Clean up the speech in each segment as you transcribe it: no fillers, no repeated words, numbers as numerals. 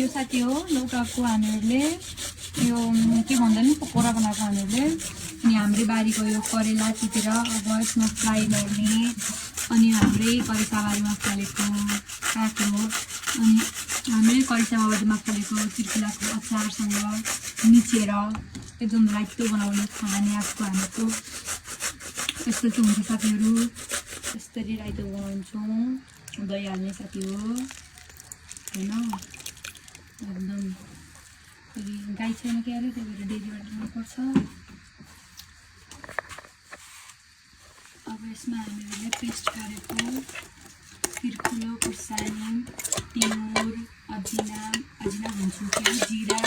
यो साथी हो लौकाको हामीहरूले यो के भन्छ नि पकौडा बनाएको हामीहरूले अनि हाम्रै बारीको यो करेला टिपेर अब यसमा फ्राई गर्ने अनि हाम्रै करेसाबारीमा फलेको काको अनि हाम्रै करेसाबारीमा फलेको चिर्कुलाको अचारसँग मिचेर एकदम राइतो बनाउने खाने आजको हाम्रो यस्तो चाहिँ हुन्छ साथीहरू यसरी राइतो बनाउँछौँ दही हाल्ने साथी हो होइन एकदम गाई छैन कि अहिले त्यही भएर डेरीबाट ल्याउनुपर्छ अब यसमा हामीहरूले पेस्ट गरेको तिर्कुलो खुर्सानी टिमुर अजिना भन्छौँ कि जिरा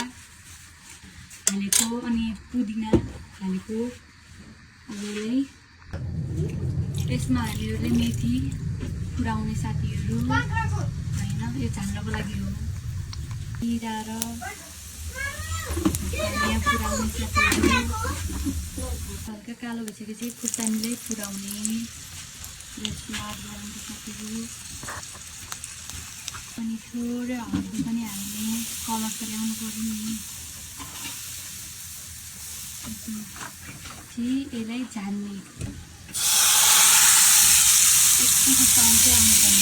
हालेको अनि पुदिना हालेको अझै यसमा हामीहरूले मेथी पुऱ्याउने साथीहरू होइन यो झाल्नको लागि हो जिरा र धनिया पुऱ्याउने साथीहरू हल्का कालो भइसकेपछि खुर्सानीलाई पुऱ्याउने यसमा गराउने साथीहरू अनि थोरै हर्दी पनि हाल्ने कलर त ल्याउनु पर्ने यसलाई झाल्ने यस्तो साउन्ड चाहिँ आउँदैन